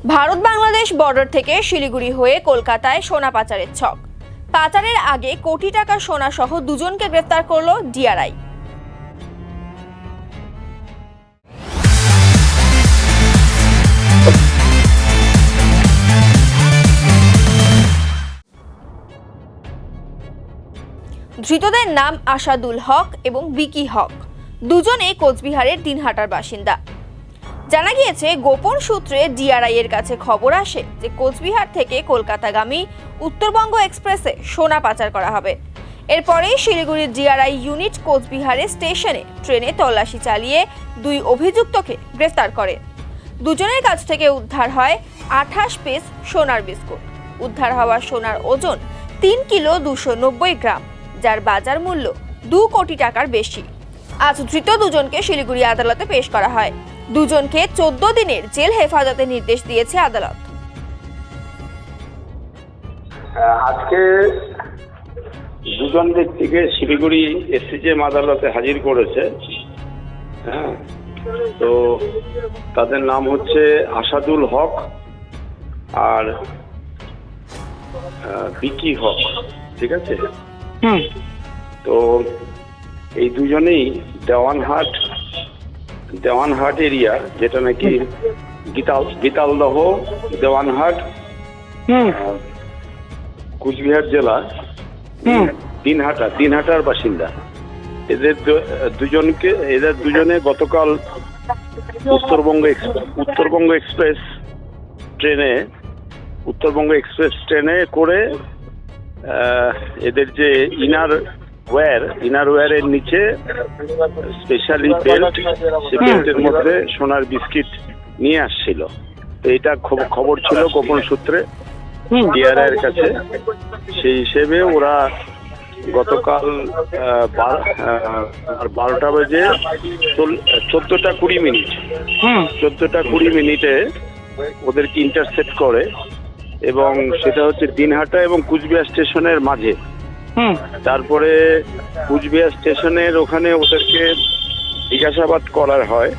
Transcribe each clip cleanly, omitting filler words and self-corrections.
Bharat Bangladesh border থেকে শিলিগুড়ি হয়ে কলকাতায় সোনা পাচারের ছক। পাচারের আগে কোটি টাকা সোনা সহ দুজনকে গ্রেফতার করল ডিআরআই। ধৃতদের নাম আসাদুল হক এবং বিকি হক, দুজনে কোচবিহারের দিনহাটার বাসিন্দা। জানা গিয়েছে, গোপন সূত্রে ডিআরআই এর কাছে খবর আসে যে কোচবিহার থেকে কলকাতাগামী উত্তরবঙ্গ এক্সপ্রেসে সোনা পাচার করা হবে। এরপরেই শিলিগুড়ির ডিআরআই ইউনিট কোচবিহারের স্টেশনে ট্রেনে তল্লাশি চালিয়ে দুই অভিযুক্তকে গ্রেফতার করে। দুজনের কাছ থেকে উদ্ধার হয় 28 পিস সোনার বিস্কুট। উদ্ধার হওয়া সোনার ওজন 3 কিলো 290 গ্রাম, যার বাজার মূল্য 2 কোটি টাকার বেশি। আজ ধৃত দুজনকে শিলিগুড়ি আদালতে পেশ করা হয়। দুজনকে 14 দিনের জেল হেফাজতের নির্দেশ দিয়েছে আদালত। আজকে দুজন ব্যক্তিকে শিলিগুড়ি এসিজেএম আদালতে হাজির করেছে। হ্যাঁ, তো তাদের নাম হচ্ছে আসাদুল হক আর বিকি হক। ঠিক আছে। তো এই দুজনেই দেওয়ানহাট এরিয়া, যেটা নাকি গীতালদহ দেওয়ানহাট কুচবিহার জেলা দিনহাটার বাসিন্দা। এদের দুজনে গতকাল উত্তরবঙ্গ এক্সপ্রেস ট্রেনে করে এদের যে ইনার ওয়্যারের নিচে স্পেশালি বেল্ট, সে বেল্টের মধ্যে সোনার বিস্কিট নিয়ে আসছিল। তো এটা খবর ছিল গোপন সূত্রে ডিআরআই এর কাছে। সেই হিসেবে ওরা গতকাল 12টা বেজে 14টা 20 মিনিটে ওদেরকে ইন্টারসেপ্ট করে, এবং সেটা হচ্ছে দিনহাটা এবং কুচবিহার স্টেশনের মাঝে। তারপরে কুচবিহার স্টেশনের ওখানে ওদেরকে জিজ্ঞাসাবাদ করার হয়।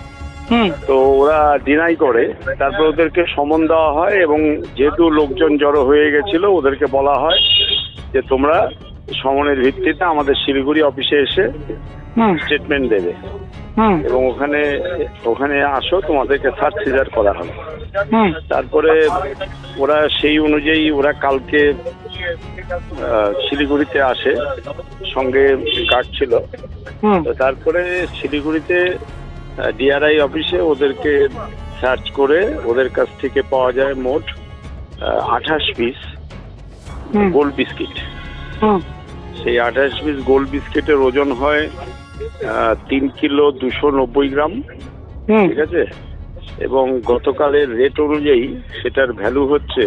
তো ওরা ডিনাই করে। তারপর ওদেরকে সমন দেওয়া হয়, এবং যেহেতু লোকজন জড়ো হয়ে গেছিল, ওদেরকে বলা হয় যে তোমরা সমনের ভিত্তিতে আমাদের শিলিগুড়ি অফিসে এসে স্টেটমেন্ট দেবে, এবং ওখানে আসো, তোমাদেরকে সার্চ সিজার করা হবে। তারপরে ওরা সেই অনুযায়ী ওরা কালকে শিলিগুড়িতে আসে, সঙ্গে গার্ড ছিল। তারপরে শিলিগুড়িতে ডিআরআই অফিসে ওদেরকে সার্চ করে ওদের কাছ থেকে পাওয়া যায় মোট 28 পিস গোল্ড বিস্কিট। সেই 28 পিস গোল্ড বিস্কিটের ওজন হয় 3 কিলো 290 গ্রাম। ঠিক আছে। এবং গতকালের রেট অনুযায়ী সেটার ভ্যালু হচ্ছে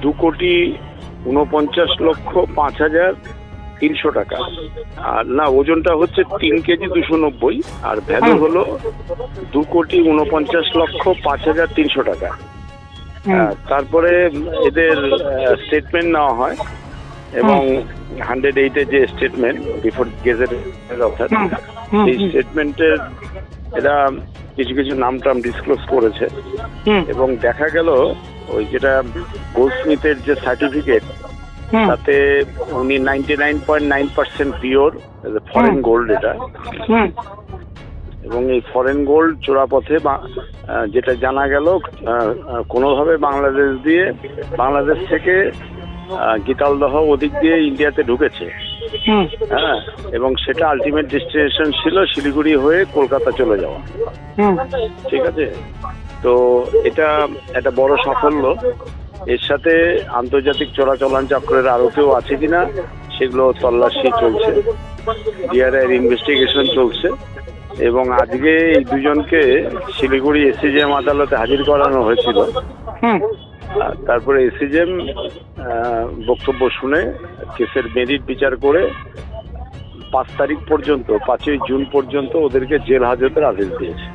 2,49,05,300 টাকা। আর না, ওজনটা হচ্ছে 3 কেজি 290, আর ভ্যালু হলো 2,49,05,300 টাকা। তারপরে এদের স্টেটমেন্ট নেওয়া হয়, এবং 108 যে স্টেটমেন্ট বিফোর গেজেট, অর্থাৎ এই স্টেটমেন্টের এরা কিছু কিছু নাম ডিসক্লোজ করেছে। এবং দেখা গেল ওই যেটা গোল্ডস্মিথের যে সার্টিফিকেট, তাতে উনি 99.9% পিওর ফরেন গোল্ড এটা। এবং এই ফরেন গোল্ড চোরাপথে, যেটা জানা গেল, কোনোভাবে বাংলাদেশ থেকে গীতালদহ ওদিক দিয়ে ইন্ডিয়াতে ঢুকেছে। হ্যাঁ, এবং সেটা আলটিমেট ডেস্টিনেশন ছিল শিলিগুড়ি হয়ে কলকাতা চলে যাওয়া। ঠিক আছে। তো এটা একটা বড় সাফল্য। এর সাথে আন্তর্জাতিক চোরাচালান চক্রের আরো কেউ আছে কিনা সেগুলো তল্লাশি চলছে, ডিআরআই এর ইনভেস্টিগেশন চলছে। এবং আজকে এই দুজনকে শিলিগুড়ি এসিজেএম আদালতে হাজির করানো হয়েছিল। তারপরে এসিজেএম বক্তব্য শুনে কেসের মেরিট বিচার করে 5 জুন পর্যন্ত ওদেরকে জেল হাজতের আদেশ দিয়েছে।